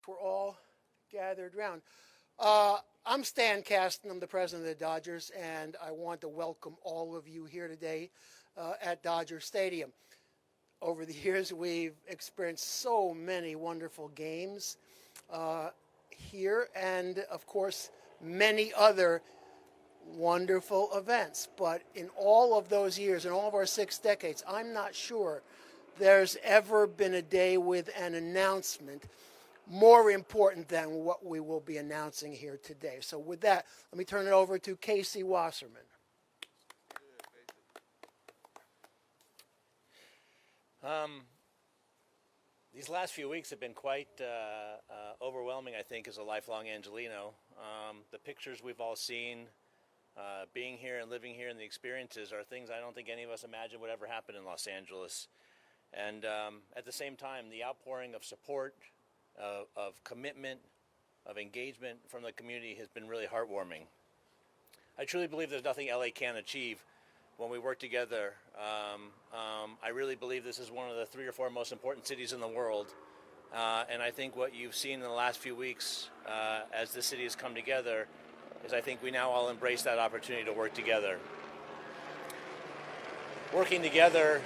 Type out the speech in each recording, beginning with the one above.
we're all gathered around. I'm Stan Kasten. I'm the president of the Dodgers, and I want to welcome all of you here today at Dodger Stadium. Over the years, we've experienced so many wonderful games here, and of course, many other wonderful events. But in all of those years, in all of our 6 decades, I'm not sure there's ever been a day with an announcement more important than what we will be announcing here today. So with that, let me turn it over to Casey Wasserman. These last few weeks have been quite overwhelming, I think, as a lifelong Angelino. The pictures we've all seen, being here and living here, and the experiences are things I don't think any of us imagined would ever happen in Los Angeles. And at the same time, the outpouring of support, of commitment, of engagement from the community has been really heartwarming. I truly believe there's nothing LA can't achieve when we work together. I really believe this is one of the 3 or 4 most important cities in the world. And I think what you've seen in the last few weeks as the city has come together is I think we now all embrace that opportunity to work together. Working together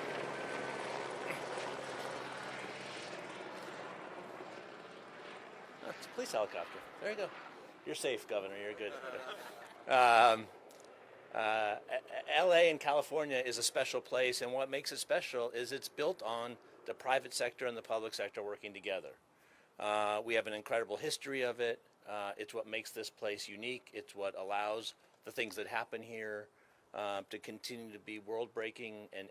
it's a police helicopter. There you go. You're safe, Governor. You're good. LA and California is a special place, and what makes it special is it's built on the private sector and the public sector working together. We have an incredible history of it. It's what makes this place unique. It's what allows the things that happen here to continue to be world-breaking and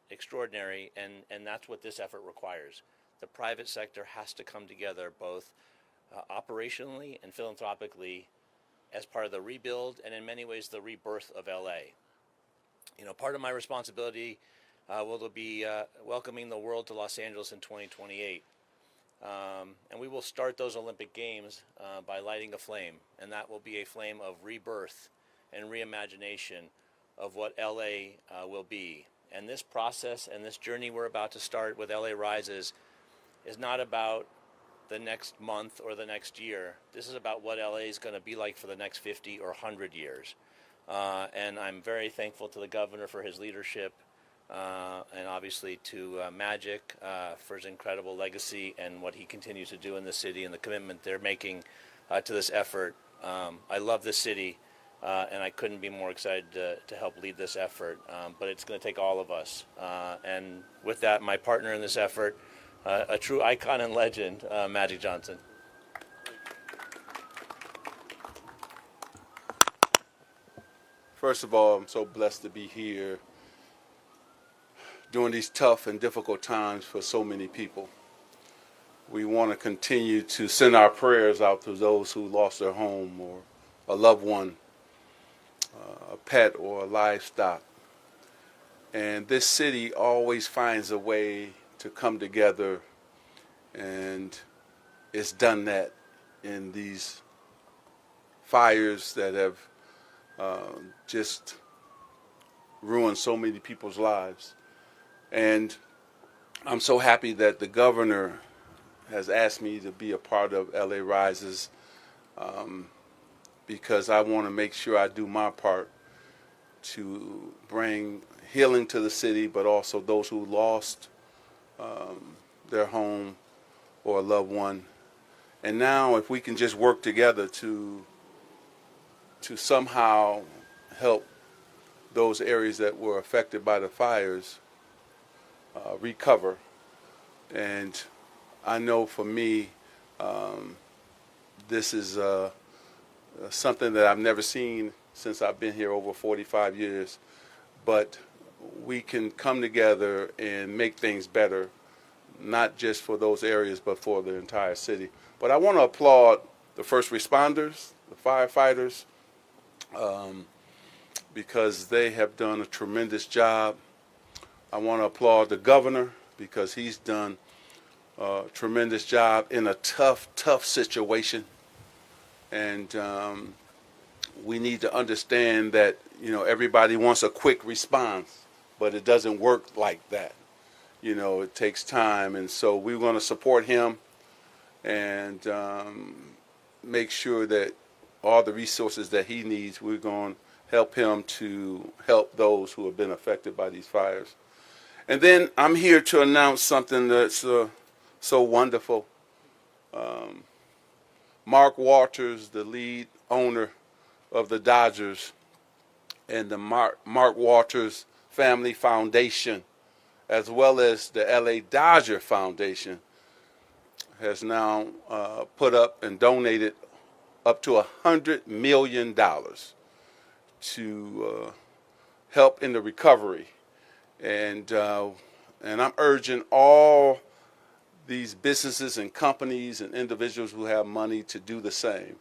extraordinary, and that's what this effort requires. The private sector has to come together both operationally and philanthropically as part of the rebuild and in many ways the rebirth of LA. You know, part of my responsibility will be welcoming the world to Los Angeles in 2028. And we will start those Olympic Games by lighting a flame, and that will be a flame of rebirth and reimagination of what LA will be. And this process and this journey we're about to start with LA Rises is not about the next month or the next year. This is about what LA is going to be like for the next 50 or 100 years. And I'm very thankful to the governor for his leadership, and obviously to Magic for his incredible legacy and what he continues to do in the city and the commitment they're making to this effort. I love this city, and I couldn't be more excited to help lead this effort. But it's going to take all of us. And with that, my partner in this effort, a true icon and legend, Magic Johnson. First of all, I'm so blessed to be here during these tough and difficult times for so many people. We want to continue to send our prayers out to those who lost their home or a loved one, a pet or a livestock. And this city always finds a way to come together, and it's done that in these fires that have just ruined so many people's lives. And I'm so happy that the governor has asked me to be a part of LA Rises, because I want to make sure I do my part to bring healing to the city, but also those who lost their home or a loved one. And now if we can just work together to somehow help those areas that were affected by the fires recover. And I know for me, this is something that I've never seen since I've been here over 45 years. But we can come together and make things better, not just for those areas, but for the entire city. But I want to applaud the first responders, the firefighters, because they have done a tremendous job. I want to applaud the governor because he's done a tremendous job in a tough situation. And we need to understand that, you know, everybody wants a quick response, but it doesn't work like that. You know, it takes time. And so we're going to support him and make sure that all the resources that he needs, we're going to help him to help those who have been affected by these fires. And then I'm here to announce something that's so wonderful. Mark Walters, the lead owner of the Dodgers, and the Mark Walters Family Foundation, as well as the LA Dodger Foundation, has now put up and donated up to $100 million to help in the recovery. And I'm urging all these businesses and companies and individuals who have money to do the same.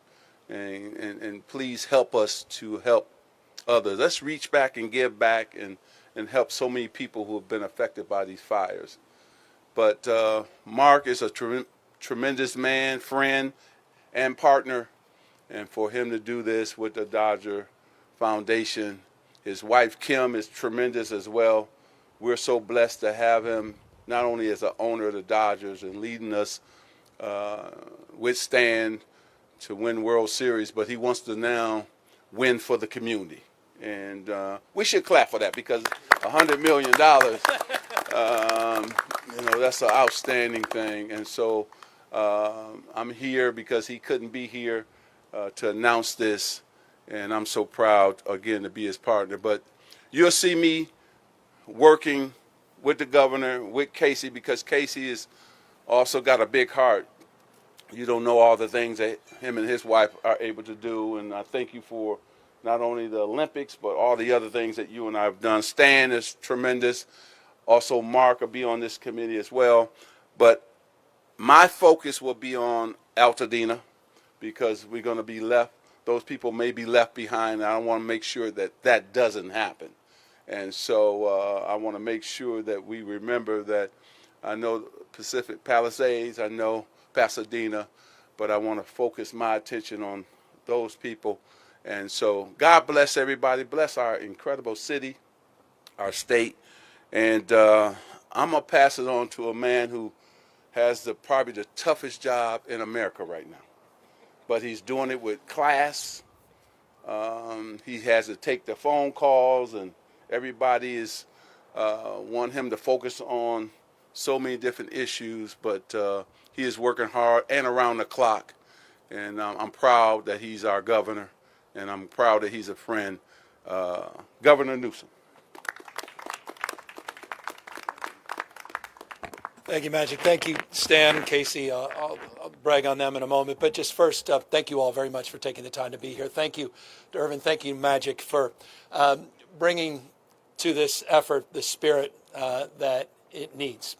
And please help us to help others. Let's reach back and give back and help so many people who have been affected by these fires. But Mark is a tremendous man, friend, and partner. And for him to do this with the Dodger Foundation, his wife Kim is tremendous as well. We're so blessed to have him not only as an owner of the Dodgers and leading us with Stan to win World Series, but he wants to now win for the community. And we should clap for that, because $100 million, that's an outstanding thing. And so I'm here because he couldn't be here to announce this, and I'm so proud, again, to be his partner. But you'll see me working with the governor, with Casey, because Casey has also got a big heart. You don't know all the things that him and his wife are able to do, and I thank you for not only the Olympics, but all the other things that you and I have done. Stan is tremendous. Also, Mark will be on this committee as well. But my focus will be on Altadena, because we're going to be left, those people may be left behind. I want to make sure that that doesn't happen. And so I want to make sure that we remember that. I know Pacific Palisades, I know Pasadena, but I want to focus my attention on those people. And so God bless everybody. Bless our incredible city, our state. And I'm going to pass it on to a man who has probably the toughest job in America right now. But he's doing it with class. He has to take the phone calls, and everybody want him to focus on so many different issues. But he is working hard and around the clock. And I'm proud that he's our governor, and I'm proud that he's a friend. Governor Newsom. Thank you, Magic. Thank you, Stan, Casey. I'll brag on them in a moment. But just first, thank you all very much for taking the time to be here. Thank you, Irvin. Thank you, Magic, for bringing to this effort the spirit that it needs.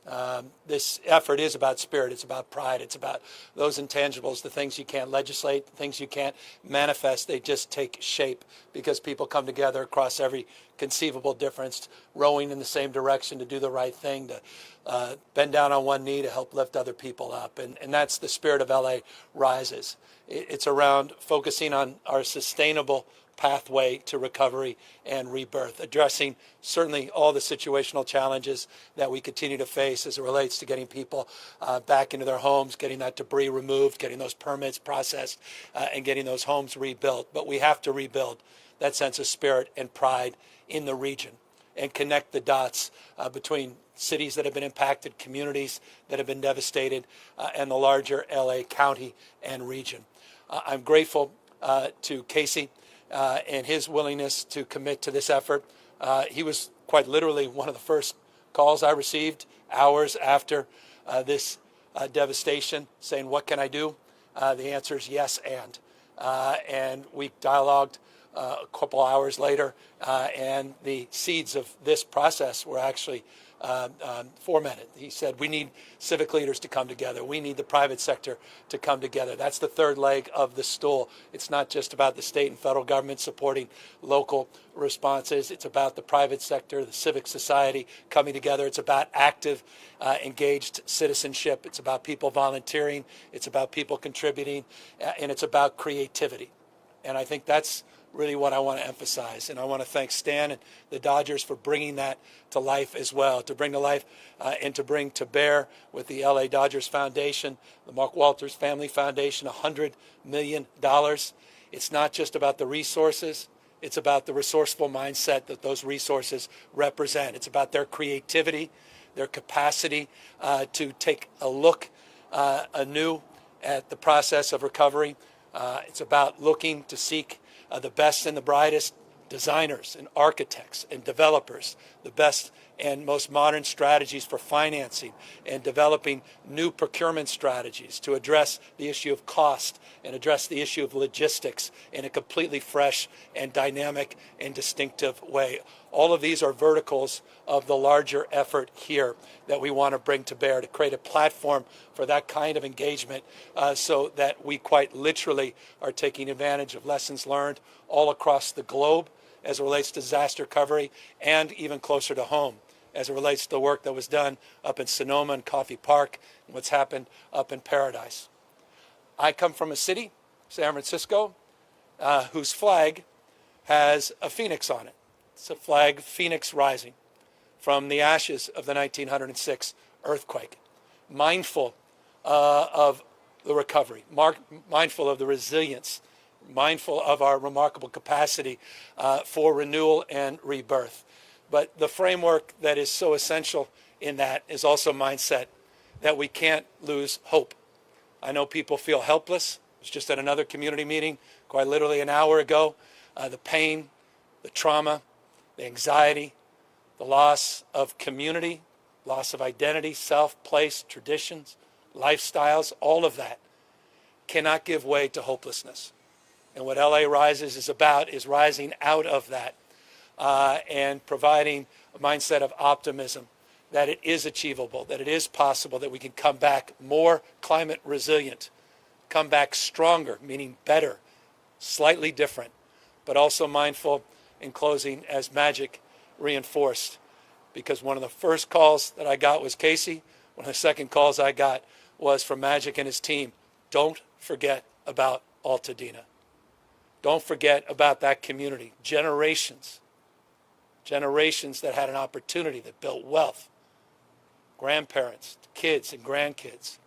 This effort is about spirit. It's about pride. It's about those intangibles, the things you can't legislate, the things you can't manifest. They just take shape because people come together across every conceivable difference, rowing in the same direction to do the right thing, to bend down on one knee to help lift other people up. And that's the spirit of LA Rises. It's around focusing on our sustainable pathway to recovery and rebirth, addressing certainly all the situational challenges that we continue to face as it relates to getting people back into their homes, getting that debris removed, getting those permits processed, and getting those homes rebuilt. But we have to rebuild that sense of spirit and pride in the region and connect the dots between cities that have been impacted, communities that have been devastated, and the larger LA County and region. I'm grateful to Casey and his willingness to commit to this effort. He was quite literally one of the first calls I received hours after this devastation, saying, "What can I do?" The answer is yes, and we dialogued a couple hours later, and the seeds of this process were actually fomented. He said, we need civic leaders to come together. We need the private sector to come together. That's the third leg of the stool. It's not just about the state and federal government supporting local responses. It's about the private sector, the civic society coming together. It's about active, engaged citizenship. It's about people volunteering. It's about people contributing. And it's about creativity. And I think that's really what I want to emphasize. And I want to thank Stan and the Dodgers for bringing that to life as well, to bring to life and to bring to bear with the LA Dodgers Foundation, the Mark Walters Family Foundation, $100 million. It's not just about the resources. It's about the resourceful mindset that those resources represent. It's about their creativity, their capacity to take a look anew at the process of recovery. It's about looking to seek the best and the brightest designers and architects and developers, the best and most modern strategies for financing and developing new procurement strategies to address the issue of cost and address the issue of logistics in a completely fresh and dynamic and distinctive way. All of these are verticals of the larger effort here that we want to bring to bear to create a platform for that kind of engagement so that we quite literally are taking advantage of lessons learned all across the globe as it relates to disaster recovery and even closer to home as it relates to the work that was done up in Sonoma and Coffey Park and what's happened up in Paradise. I come from a city, San Francisco, whose flag has a phoenix on it. It's a flag, phoenix rising from the ashes of the 1906 earthquake, mindful of the recovery, mindful of the resilience, mindful of our remarkable capacity for renewal and rebirth. But the framework that is so essential in that is also mindset that we can't lose hope. I know people feel helpless. I was just at another community meeting quite literally an hour ago. The pain, the trauma, the anxiety, the loss of community, loss of identity, self, place, traditions, lifestyles, all of that cannot give way to hopelessness. And what LA Rises is about is rising out of that and providing a mindset of optimism that it is achievable, that it is possible, that we can come back more climate resilient, come back stronger, meaning better, slightly different, but also mindful in closing, as Magic reinforced. Because one of the first calls that I got was Casey. One of the second calls I got was from Magic and his team. Don't forget about Altadena. Don't forget about that community. Generations that had an opportunity, that built wealth. Grandparents, kids and grandkids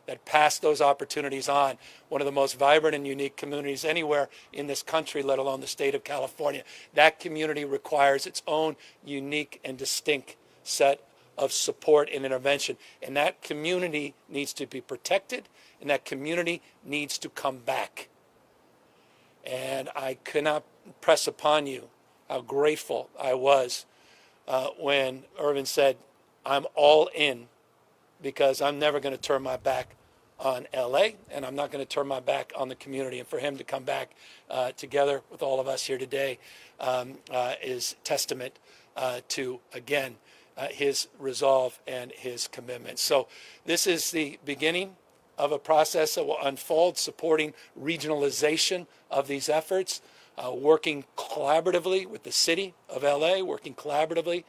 that passed those opportunities on. One of the most vibrant and unique communities anywhere in this country, let alone the state of California. That community requires its own unique and distinct set of support and intervention. And that community needs to be protected, and that community needs to come back. And I cannot press upon you how grateful I was when Irvin said, I'm all in because I'm never going to turn my back on LA, and I'm not going to turn my back on the community. And for him to come back together with all of us here today is testament to, again, his resolve and his commitment. So this is the beginning of a process that will unfold, supporting regionalization of these efforts, working collaboratively with the city of LA, working collaboratively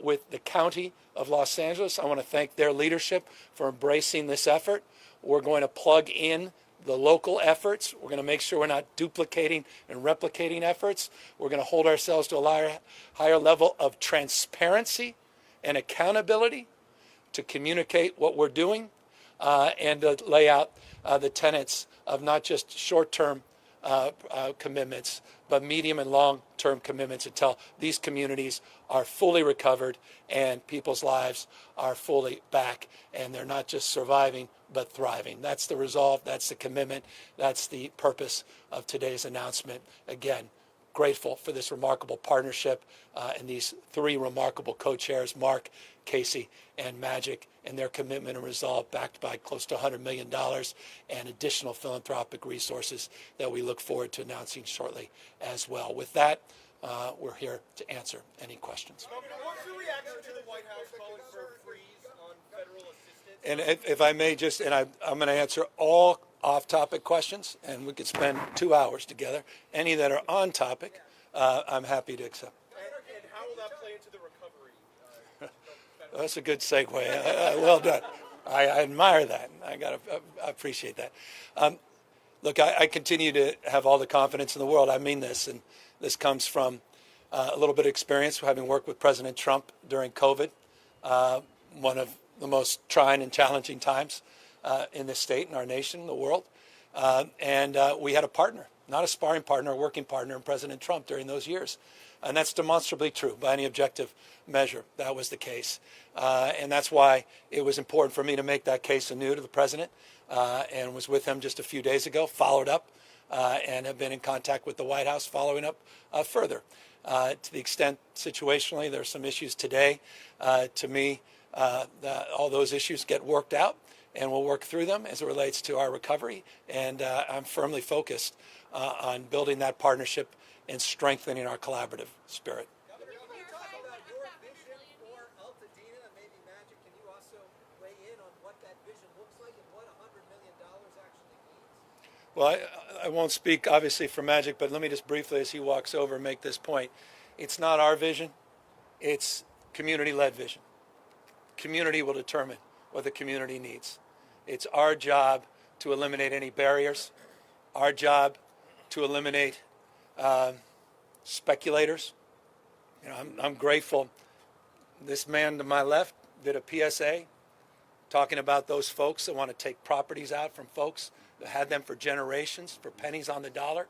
with the county of Los Angeles. I want to thank their leadership for embracing this effort. We're going to plug in the local efforts. We're going to make sure we're not duplicating and replicating efforts. We're going to hold ourselves to a higher level of transparency and accountability to communicate what we're doing and to lay out the tenets of not just short-term commitments, but medium and long-term commitments until these communities are fully recovered and people's lives are fully back, and they're not just surviving, but thriving. That's the resolve, that's the commitment, that's the purpose of today's announcement. Again, grateful for this remarkable partnership and these three remarkable co-chairs, Mark, Casey, and Magic, and their commitment and resolve backed by close to $100 million and additional philanthropic resources that we look forward to announcing shortly as well. With that, we're here to answer any questions. What's the reaction to the White House calling for a freeze on federal assistance? And if I may just, and I'm going to answer all off-topic questions, and we could spend 2 hours together. Any that are on topic, I'm happy to accept. And how will that play into the recovery? That's a good segue. Well done. I admire that. I appreciate that. Look, I continue to have all the confidence in the world. I mean this, and this comes from a little bit of experience having worked with President Trump during COVID, one of the most trying and challenging times in this state, in our nation, the world. And we had a partner, not a sparring partner, a working partner in President Trump during those years. And that's demonstrably true by any objective measure. That was the case. And that's why it was important for me to make that case anew to the president, and was with him just a few days ago, followed up, and have been in contact with the White House following up further. To the extent situationally there are some issues today, to me, all those issues get worked out, and we'll work through them as it relates to our recovery. And I'm firmly focused on building that partnership and strengthening our collaborative spirit. Governor, can you talk about your vision for Altadena and maybe Magic? Can you also weigh in on what that vision looks like and what $100 million actually means? Well, I won't speak obviously for Magic, but let me just briefly, as he walks over, make this point. It's not our vision, it's community-led vision. Community will determine what the community needs. It's our job to eliminate any barriers, our job to eliminate speculators. You know, I'm grateful. This man to my left did a PSA talking about those folks that want to take properties out from folks that had them for generations for pennies on the dollar,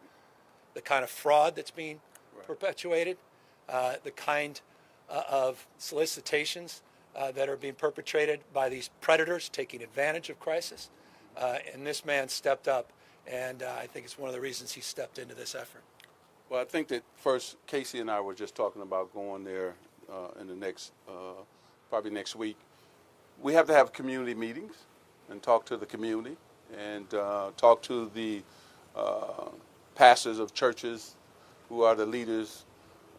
the kind of fraud that's being perpetuated, the kind of solicitations that are being perpetrated by these predators taking advantage of crisis. And this man stepped up, and I think it's one of the reasons he stepped into this effort. Well, I think that first, Casey and I were just talking about going there in the next, probably next week. We have to have community meetings and talk to the community and talk to the pastors of churches who are the leaders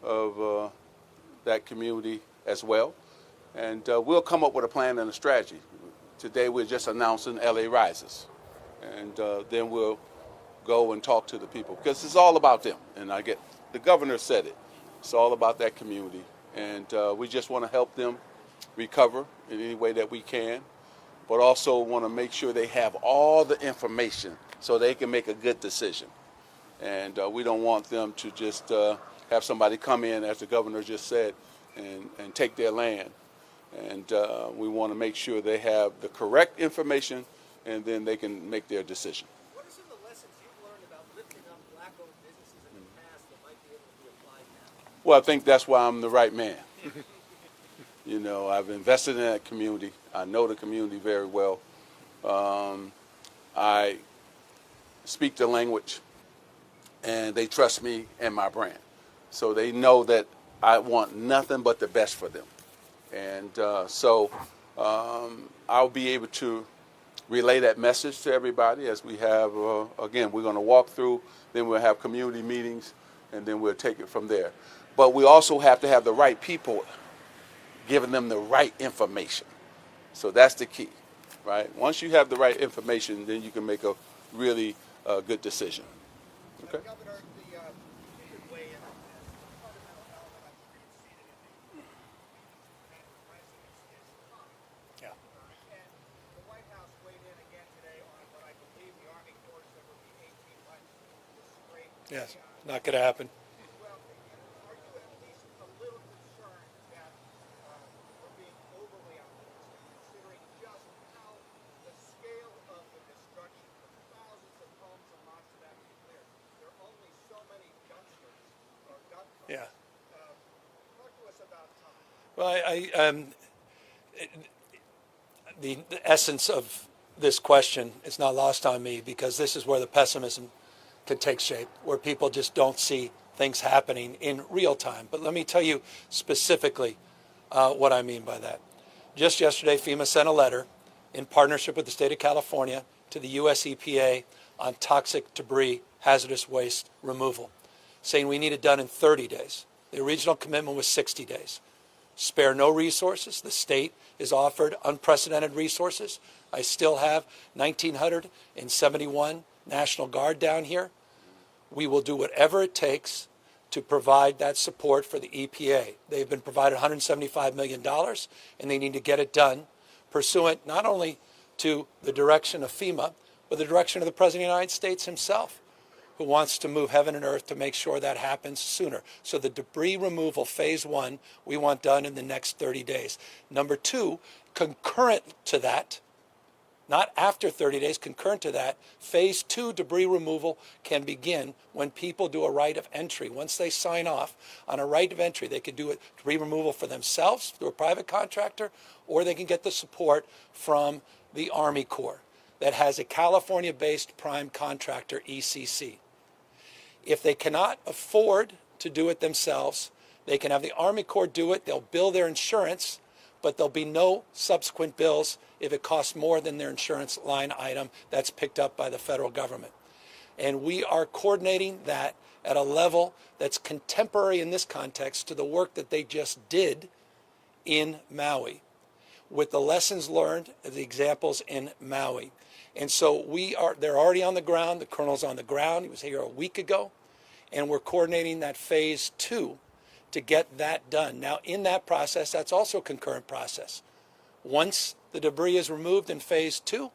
of that community as well. And we'll come up with a plan and a strategy. Today we're just announcing LA Rises. And then we'll go and talk to the people, because it's all about them. And the governor said it. It's all about that community. And we just want to help them recover in any way that we can, but also want to make sure they have all the information so they can make a good decision. And we don't want them to just have somebody come in, as the governor just said, and take their land. And we want to make sure they have the correct information, and then they can make their decision. What are some of the lessons you've learned about lifting up black-owned businesses in the past that might be able to be applied now? Well, I think that's why I'm the right man. You know, I've invested in that community. I know the community very well. I speak the language, and they trust me and my brand. So they know that I want nothing but the best for them. And so I'll be able to relay that message to everybody as we have, again, we're going to walk through, then we'll have community meetings, and then we'll take it from there. But we also have to have the right people giving them the right information. So that's the key, right? Once you have the right information, then you can make a really good decision. Okay? Governor, you could weigh in on this. The fundamental element I'm sure you've seen it in the president's is time. Yeah. And the White House weighed in again today on what I believe the Army Corps said would be 18 months to scrape. Yes, not going to happen. Well, are you at least a little concerned that we're being overly optimistic, considering just how the scale of the destruction of thousands of homes and lots of that cleared? There are only so many dumpsters or dump trucks. Yeah. Talk to us about time. Well, the essence of this question is not lost on me, because this is where the pessimism can take shape, where people just don't see things happening in real time. But let me tell you specifically what I mean by that. Just yesterday, FEMA sent a letter in partnership with the state of California to the US EPA on toxic debris, hazardous waste removal, saying we need it done in 30 days. The original commitment was 60 days. Spare no resources. The state is offered unprecedented resources. I still have 1,971 National Guard down here. We will do whatever it takes to provide that support for the EPA. They've been provided $175 million, and they need to get it done pursuant not only to the direction of FEMA, with the direction of the President of the United States himself, who wants to move heaven and earth to make sure that happens sooner. So the debris removal, phase one, we want done in the next 30 days. Number two, concurrent to that, not after 30 days, concurrent to that, phase two debris removal can begin when people do a right of entry. Once they sign off on a right of entry, they can do it debris removal for themselves through a private contractor, or they can get the support from the Army Corps that has a California-based prime contractor, ECC. If they cannot afford to do it themselves, they can have the Army Corps do it. They'll bill their insurance, but there'll be no subsequent bills if it costs more than their insurance line item that's picked up by the federal government. And we are coordinating that at a level that's contemporary in this context to the work that they just did in Maui, with the lessons learned, the examples in Maui. And so they're already on the ground. The colonel's on the ground. He was here a week ago. And we're coordinating that phase two to get that done. Now, in that process, that's also a concurrent process. Once the debris is removed in phase two,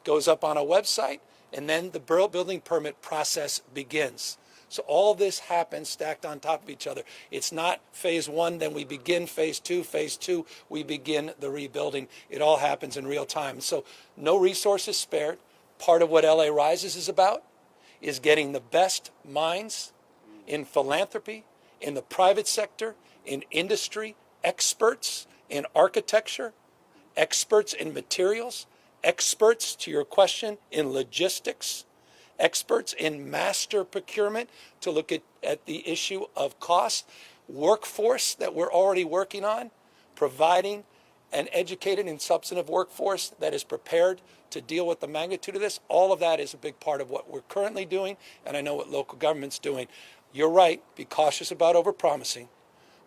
goes up on a website, and then the building permit process begins. So all this happens stacked on top of each other. It's not phase one, then we begin phase two, we begin the rebuilding. It all happens in real time. So no resources spared. Part of what LA Rises is about is getting the best minds in philanthropy, in the private sector, in industry, experts in architecture, experts in materials, experts, to your question, in logistics, experts in master procurement to look at the issue of cost, workforce that we're already working on, providing an educated and substantive workforce that is prepared to deal with the magnitude of this. All of that is a big part of what we're currently doing, and I know what local government's doing. You're right, be cautious about overpromising,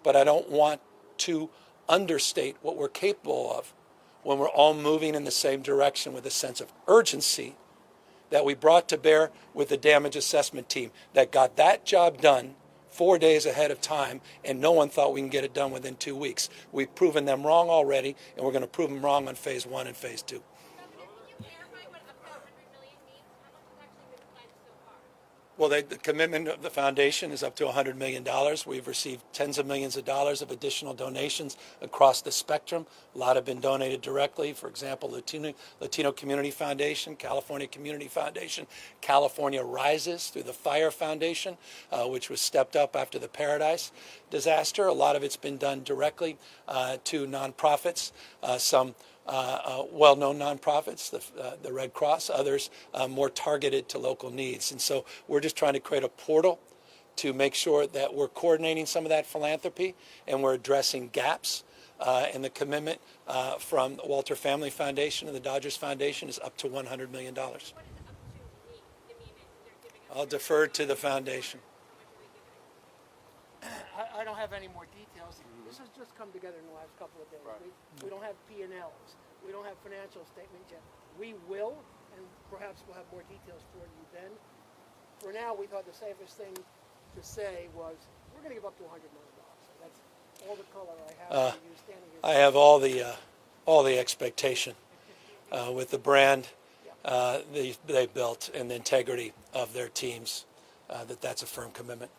but I don't want to understate what we're capable of when we're all moving in the same direction with a sense of urgency that we brought to bear with the damage assessment team that got that job done 4 days ahead of time, and no one thought we can get it done within 2 weeks. We've proven them wrong already, and we're going to prove them wrong on phase one and phase two. Well, the commitment of the foundation is up to $100 million. We've received tens of millions of dollars of additional donations across the spectrum. A lot have been donated directly. For example, Latino Community Foundation, California Community Foundation, California Rises through the Fire Foundation, which was stepped up after the Paradise disaster. A lot of it's been done directly to nonprofits, some well-known nonprofits, the Red Cross, others more targeted to local needs. And so we're just trying to create a portal to make sure that we're coordinating some of that philanthropy and we're addressing gaps. And the commitment from the Walter Family Foundation and the Dodgers Foundation is up to $100 million. I'll defer to the foundation. I don't have any more details. This has just come together in the last couple of days. Right. We don't have P&Ls. We don't have financial statements yet. We will, and perhaps we'll have more details for you then. For now, we thought the safest thing to say was we're going to give up to $100 million. That's all the color I have for you standing here. I have all the expectation with the brand they built and the integrity of their teams that's a firm commitment.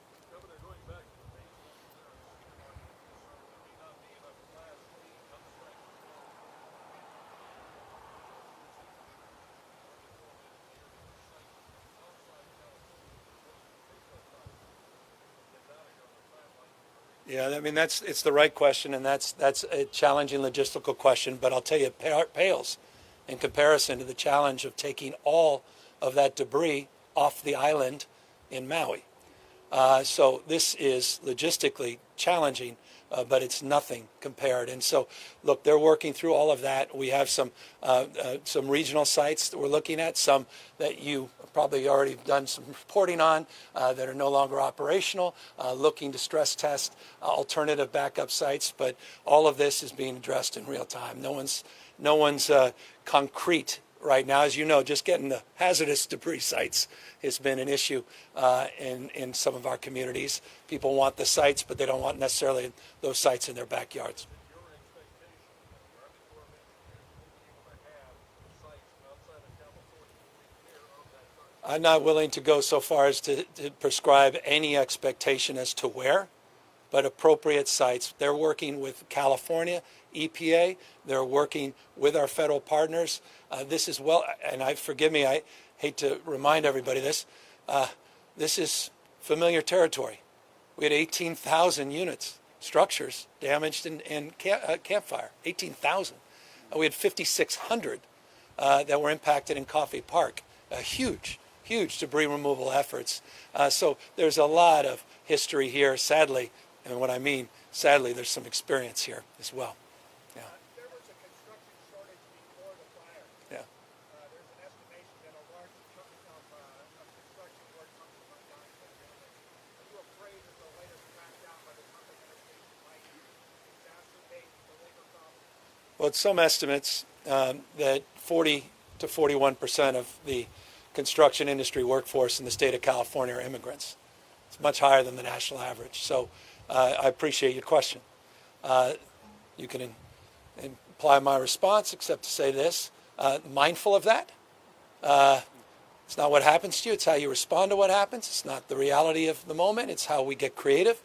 Yeah, I mean it's the right question, and that's a challenging logistical question. But I'll tell you, it pales in comparison to the challenge of taking all of that debris off the island in Maui. So this is logistically challenging, but it's nothing compared. And so, look, they're working through all of that. We have some regional sites that we're looking at, some that you probably already done some reporting on that are no longer operational, looking to stress test alternative backup sites. But all of this is being addressed in real time. No one's concrete right now. As you know, just getting the hazardous debris sites has been an issue in some of our communities. People want the sites, but they don't want necessarily those sites in their backyards. I'm not willing to go so far as to prescribe any expectation as to where, but appropriate sites. They're working with California, EPA. They're working with our federal partners. This is well, and forgive me, I hate to remind everybody this. This is familiar territory. We had 18,000 units, structures damaged in campfire, 18,000. We had 5,600 that were impacted in Coffey Park. Huge debris removal efforts. So there's a lot of history here, sadly, and what I mean, sadly, there's some experience here as well. Yeah. There was a construction shortage before the fire. Yeah. There's an estimation that a large chunk of construction work comes from down in the village. Are you afraid that the latest crackdown by the Trump administration might exacerbate the labor problem? Well, some estimates that 40 to 41% of the construction industry workforce in the state of California are immigrants. It's much higher than the national average. So I appreciate your question. You can imply my response, except to say this, mindful of that. It's not what happens to you, it's how you respond to what happens. It's not the reality of the moment, it's how we get creative.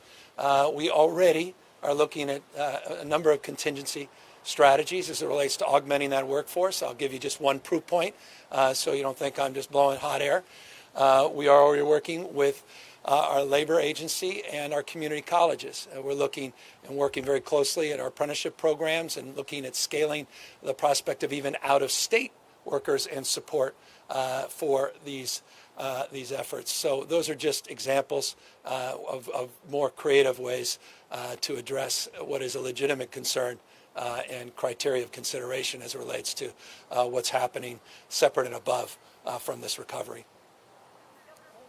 We already are looking at a number of contingency strategies as it relates to augmenting that workforce. I'll give you just one proof point so you don't think I'm just blowing hot air. We are already working with our labor agency and our community colleges. We're looking and working very closely at our apprenticeship programs and looking at scaling the prospect of even out-of-state workers and support for these efforts. So those are just examples of more creative ways to address what is a legitimate concern and criteria of consideration as it relates to what's happening separate and above from this recovery.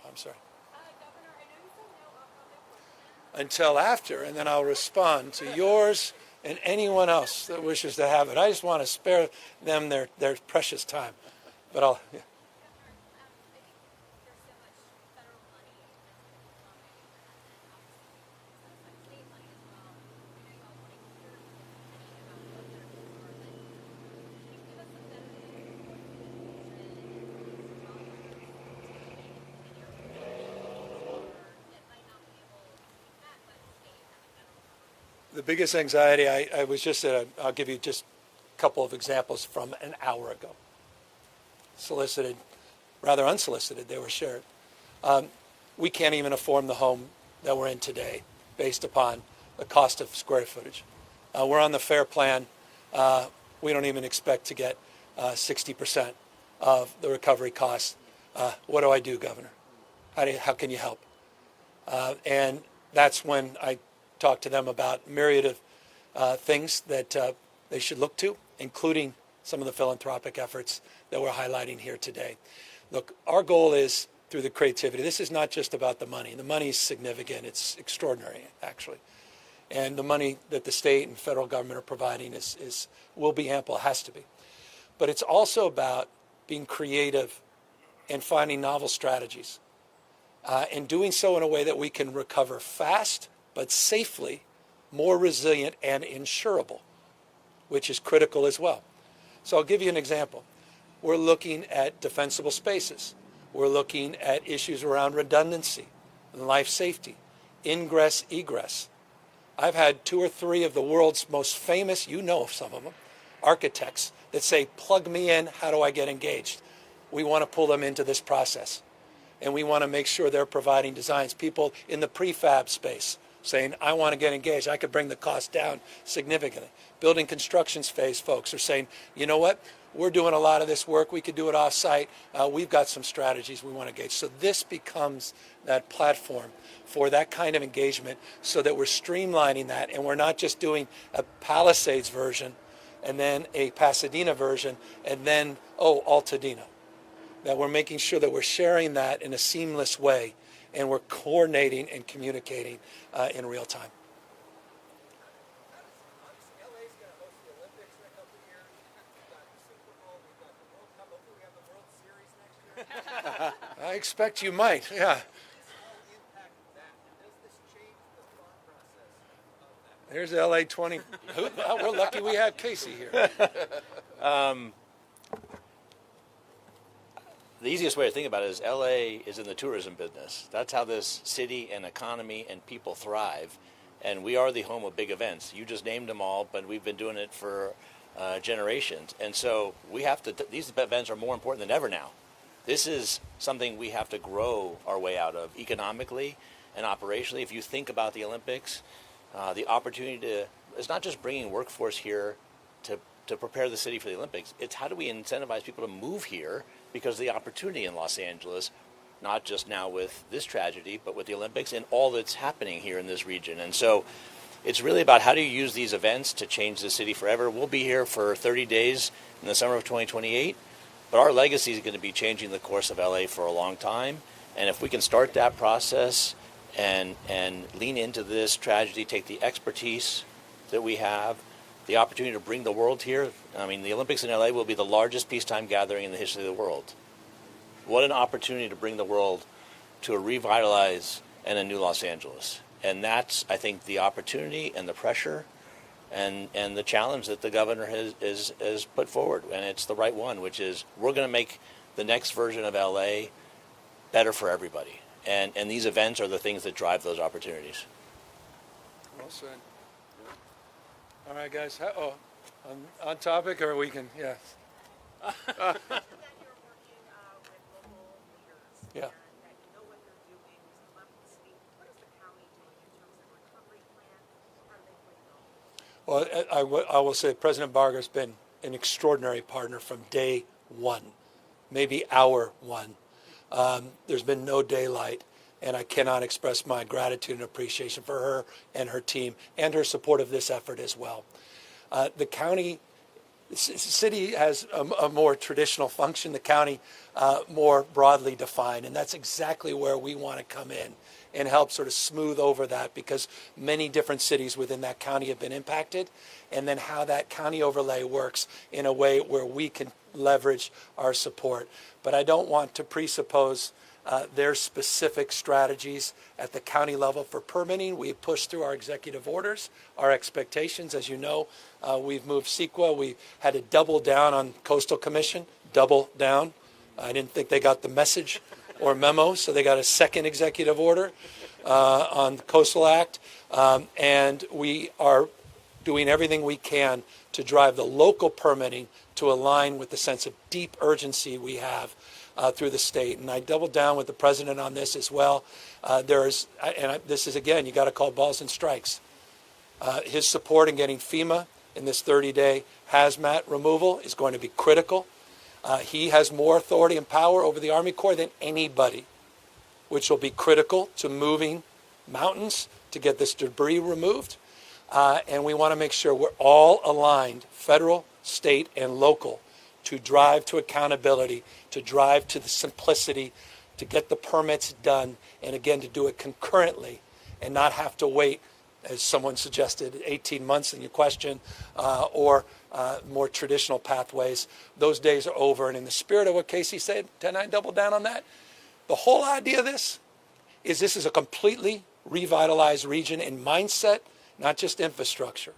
I'm sorry. Until after, and then I'll respond to yours and anyone else that wishes to have it. I just want to spare them their precious time. But I'll... Yeah. The biggest anxiety, I was just at I'll give you just a couple of examples from an hour ago. Solicited, rather unsolicited, they were shared. We can't even afford the home that we're in today based upon the cost of square footage. We're on the FAIR plan. We don't even expect to get 60% of the recovery costs. What do I do, Governor? How can you help? And that's when I talk to them about myriad of things that they should look to, including some of the philanthropic efforts that we're highlighting here today. Look, our goal is through the creativity. This is not just about the money. The money is significant. It's extraordinary, actually. And the money that the state and federal government are providing will be ample, has to be. But it's also about being creative and finding novel strategies and doing so in a way that we can recover fast but safely, more resilient and insurable, which is critical as well. So I'll give you an example. We're looking at defensible spaces. We're looking at issues around redundancy and life safety, ingress, egress. I've had 2 or 3 of the world's most famous, you know some of them, architects that say, plug me in, how do I get engaged? We want to pull them into this process. And we want to make sure they're providing designs. People in the prefab space saying, I want to get engaged. I could bring the cost down significantly. Building construction space folks are saying, you know what? We're doing a lot of this work. We could do it off-site. We've got some strategies we want to engage. So this becomes that platform for that kind of engagement so that we're streamlining that and we're not just doing a Palisades version and then a Pasadena version and then, Altadena. That we're making sure that we're sharing that in a seamless way and we're coordinating and communicating in real time. LA's going to host the Olympics in a couple of years. We've got the Super Bowl. We've got the World Cup. Hopefully we have the World Series next year. I expect you might, yeah. All impact that. Does this change the thought process of that? Here's LA 20. Well, we're lucky we have Casey here. the easiest way to think about it is LA is in the tourism business. That's how this city and economy and people thrive. And we are the home of big events. You just named them all, but we've been doing it for generations. And so we have to, these events are more important than ever now. This is something we have to grow our way out of economically and operationally. If you think about the Olympics, the opportunity to, it's not just bringing workforce here to prepare the city for the Olympics. It's how do we incentivize people to move here because of the opportunity in Los Angeles, not just now with this tragedy, but with the Olympics and all that's happening here in this region. And so it's really about how do you use these events to change the city forever. We'll be here for 30 days in the summer of 2028, but our legacy is going to be changing the course of LA for a long time. And if we can start that process and lean into this tragedy, take the expertise that we have, the opportunity to bring the world here. I mean, the Olympics in LA will be the largest peacetime gathering in the history of the world. What an opportunity to bring the world to a revitalized and a new Los Angeles. And that's, I think, the opportunity and the pressure and the challenge that the governor has put forward. And it's the right one, which is we're going to make the next version of LA better for everybody. And these events are the things that drive those opportunities. Well said. All right, guys. On topic, or we can, yeah. That you're working with local leaders. Yeah. And that you know what they're doing. There's a level of speed. What is the county doing in terms of recovery plan? How do they play it out? Well, I will say President Vargas has been an extraordinary partner from day one, maybe hour one. There's been no daylight, and I cannot express my gratitude and appreciation for her and her team and her support of this effort as well. The county, city has a more traditional function, the county more broadly defined, and that's exactly where we want to come in and help sort of smooth over that, because many different cities within that county have been impacted, and then how that county overlay works in a way where we can leverage our support. But I don't want to presuppose their specific strategies at the county level for permitting. We pushed through our executive orders, our expectations. As you know, we've moved CEQA. We had to double down on Coastal Commission, double down. I didn't think they got the message or memo, so they got a second executive order on the Coastal Act. And we are doing everything we can to drive the local permitting to align with the sense of deep urgency we have through the state. And I doubled down with the president on this as well. This is, again, you got to call balls and strikes. His support in getting FEMA in this 30-day hazmat removal is going to be critical. He has more authority and power over the Army Corps than anybody, which will be critical to moving mountains to get this debris removed. And we want to make sure we're all aligned, federal, state, and local, to drive to accountability, to drive to the simplicity, to get the permits done, and again, to do it concurrently and not have to wait, as someone suggested, 18 months in your question, or more traditional pathways. Those days are over. And in the spirit of what Casey said, can I double down on that? The whole idea of this is a completely revitalized region in mindset, not just infrastructure.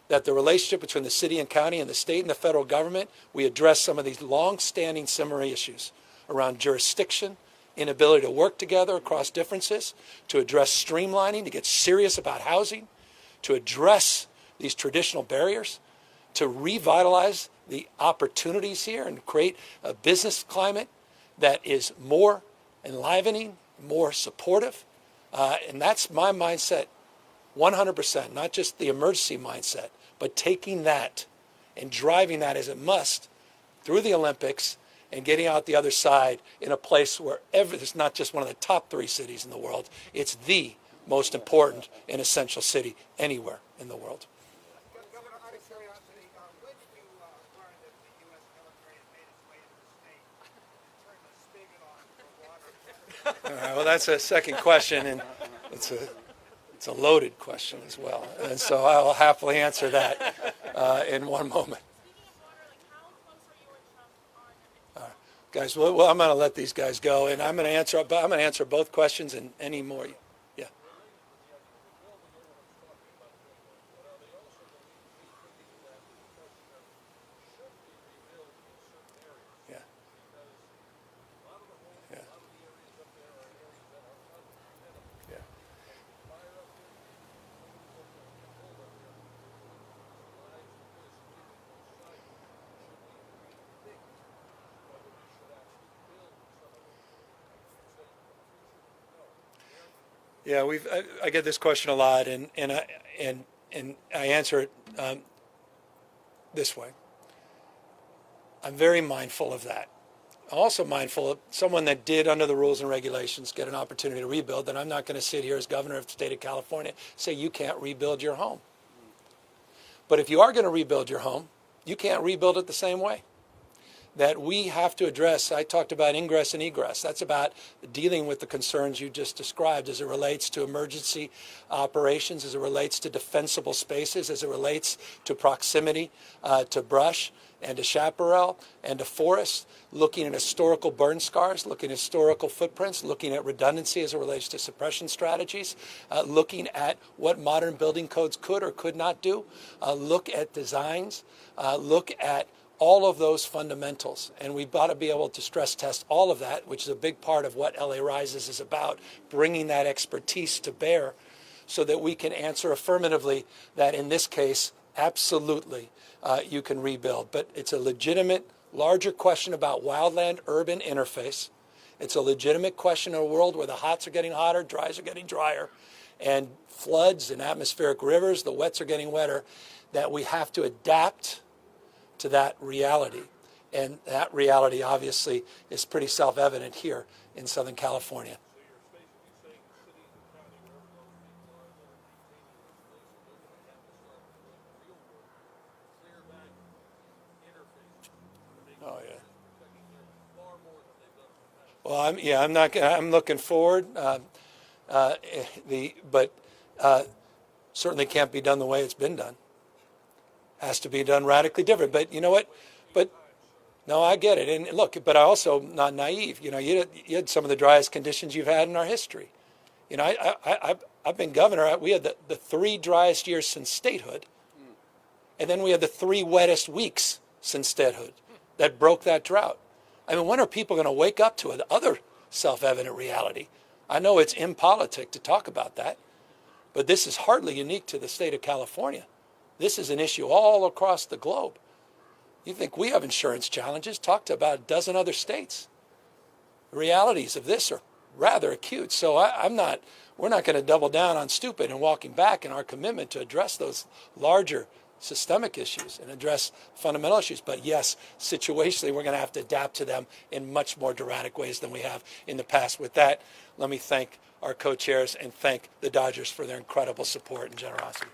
That the relationship between the city and county and the state and the federal government, we address some of these long-standing similar issues around jurisdiction, inability to work together across differences, to address streamlining, to get serious about housing, to address these traditional barriers, to revitalize the opportunities here and create a business climate that is more enlivening, more supportive. And that's my mindset 100%, not just the emergency mindset, but taking that and driving that as it must through the Olympics and getting out the other side in a place where it's not just one of the top 3 cities in the world, it's the most important and essential city anywhere in the world. Governor, out of curiosity, when did you learn that the U.S. military had made its way into the state and turned the spigot on for water? All right, well, that's a second question, and it's a loaded question as well. And so I'll happily answer that in one moment. Guys, well, I'm going to let these guys go, and I'm going to answer both questions and any more. Yeah. Yeah. Yeah, I get this question a lot, and I answer it this way. I'm very mindful of that. I'm also mindful of someone that did, under the rules and regulations, get an opportunity to rebuild, that I'm not going to sit here as governor of the state of California and say you can't rebuild your home. But if you are going to rebuild your home, you can't rebuild it the same way. That we have to address, I talked about ingress and egress. That's about dealing with the concerns you just described as it relates to emergency operations, as it relates to defensible spaces, as it relates to proximity to brush and to chaparral and to forests, looking at historical burn scars, looking at historical footprints, looking at redundancy as it relates to suppression strategies, looking at what modern building codes could or could not do, look at designs, look at all of those fundamentals. And we've got to be able to stress test all of that, which is a big part of what LA Rises is about, bringing that expertise to bear so that we can answer affirmatively that in this case, absolutely, you can rebuild. But it's a legitimate, larger question about wildland-urban interface. It's a legitimate question in a world where the hots are getting hotter, dries are getting drier, and floods and atmospheric rivers, the wets are getting wetter, that we have to adapt to that reality. And that reality, obviously, is pretty self-evident here in Southern California. Oh, yeah. Well, I'm looking forward. But certainly can't be done the way it's been done. Has to be done radically different. But you know what? But no, I get it. And look, but I also not naive. You know, you had some of the driest conditions you've had in our history. You know, I've been governor. We had the 3 driest years since statehood, and then we had the 3 wettest weeks since statehood that broke that drought. I mean, when are people going to wake up to another self-evident reality? I know it's impolitic to talk about that, but this is hardly unique to the state of California. This is an issue all across the globe. You think we have insurance challenges? Talk to about a dozen other states. The realities of this are rather acute. So we're not going to double down on stupid and walking back in our commitment to address those larger systemic issues and address fundamental issues. But yes, situationally, we're going to have to adapt to them in much more dramatic ways than we have in the past. With that, let me thank our co-chairs and thank the Dodgers for their incredible support and generosity.